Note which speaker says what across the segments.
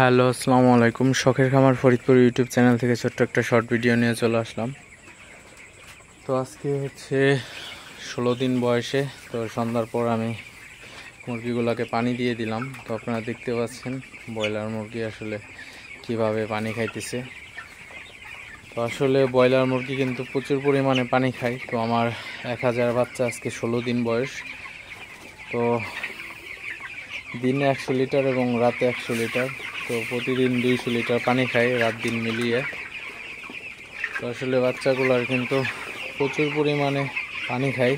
Speaker 1: Hello, আসসালামু আলাইকুম। শখের খামার ফরিদপুর ইউটিউব চ্যানেল থেকে ছোট্ট একটা শর্ট ভিডিও নিয়ে চলে আসলাম। তো আজকে হচ্ছে 16 দিন বয়সে। তো সন্ধ্যার পর আমি মুরগিগুলোকে পানি দিয়ে দিলাম। তো আপনারা দেখতে পাচ্ছেন ব্রয়লার মুরগি আসলে কিভাবে পানি খাইতেছে। তো আসলে ব্রয়লার মুরগি কিন্তু প্রচুর পরিমাণে পানি খায়। তো আমার 1000 বাচ্চা, আজকে 16 দিন বয়স। তো দিনে 100 লিটার এবং রাতে 100 লিটার। তো প্রতিদিন 200 লিটার পানি খায় রাত দিন মিলিয়ে। তো আসলে বাচ্চাগুলোর কিন্তু প্রচুর পরিমাণে পানি খায়।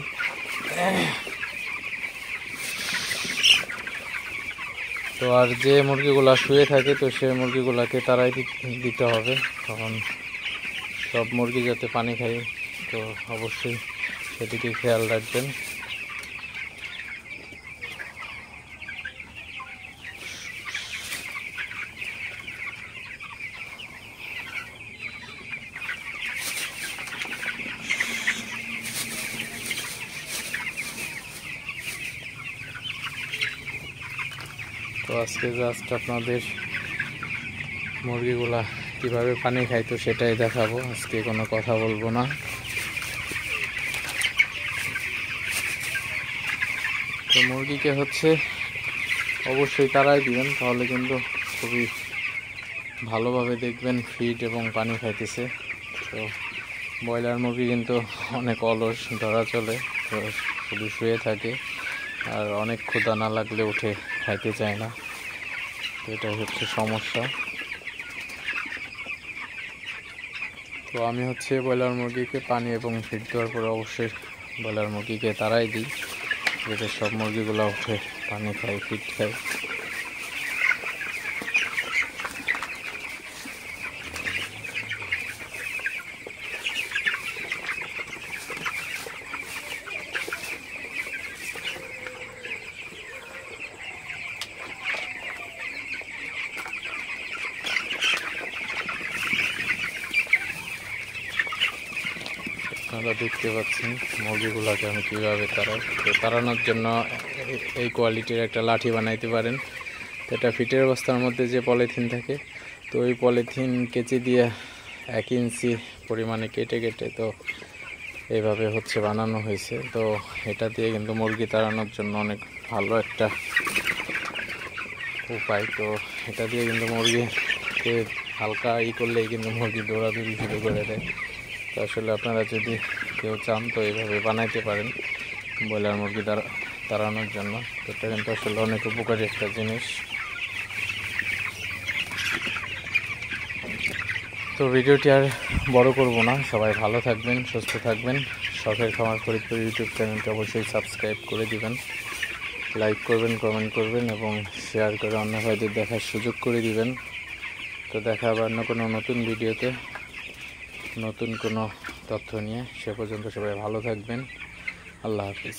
Speaker 1: তো আর যে মুরগিগুলা শুয়ে থাকে, তো সে মুরগিগুলাকে তারাই দিতে হবে। তখন সব মুরগি যাতে পানি খায়, তো অবশ্যই সেদিকে খেয়াল রাখবেন। তো আজকে জাস্ট আপনাদের মুরগিগুলা কিভাবে পানি খায় তো সেটাই দেখাবো। আজকে কোনো কথা বলবো না। তো মুরগিকে হচ্ছে অবশ্যই তারাই দিবেন, তাহলে কিন্তু খুবই ভালোভাবে দেখবেন ফিড এবং পানি খাইতেছে। তো ব্রয়লার মুরগি কিন্তু অনেক অলস ধরা চলে, তো শুধু শুয়ে থাকে আর অনেক ক্ষুধা না লাগলে উঠে খাইতে চায় না। তো এটাই হচ্ছে সমস্যা। তো আমি হচ্ছে ব্রয়লার মুরগিকে পানি এবং ফিড দেওয়ার পরে অবশ্যই ব্রয়লার মুরগিকে তারাই দিই, যাতে সব মুরগিগুলো উঠে পানি খায়, ফিড খায়। আপনারা দেখতে পাচ্ছেন মুরগিগুলোকে আমি কীভাবে তাড়াই। তো তাড়ানোর জন্য এই কোয়ালিটির একটা লাঠি বানাইতে পারেন। তো এটা ফিটের অবস্থার মধ্যে যে পলিথিন থাকে, তো ওই পলিথিন কেচি দিয়ে 1 ইঞ্চি পরিমাণে কেটে কেটে তো এইভাবে হচ্ছে বানানো হয়েছে। তো এটা দিয়ে কিন্তু মুরগি তাড়ানোর জন্য অনেক ভালো একটা উপায়। তো এটা দিয়ে কিন্তু মুরগিকে হালকা করলেই কিন্তু মুরগি দৌড়াদৌড়ি শুরু করে দেয়। তো আসলে আপনারা যদি কেউ চান তো এইভাবে বানাইতে পারেন ব্রয়লার মুরগি তাড়ানোর জন্য। তো এটা কিন্তু আসলে অনেক উপকারী একটা জিনিস। তো ভিডিওটি আর বড় করব না, সবাই ভালো থাকবেন, সুস্থ থাকবেন। শখের খামার ফরিদপুর ইউটিউব চ্যানেলটি অবশ্যই সাবস্ক্রাইব করে দিবেন, লাইক করবেন, কমেন্ট করবেন এবং শেয়ার করে অন্য ভাইদের দেখার সুযোগ করে দিবেন। তো দেখা হবে অন্য কোনো নতুন ভিডিওতে নতুন কোনো তথ্য নিয়ে। সে পর্যন্ত সবাই ভালো থাকবেন। আল্লাহ হাফিজ।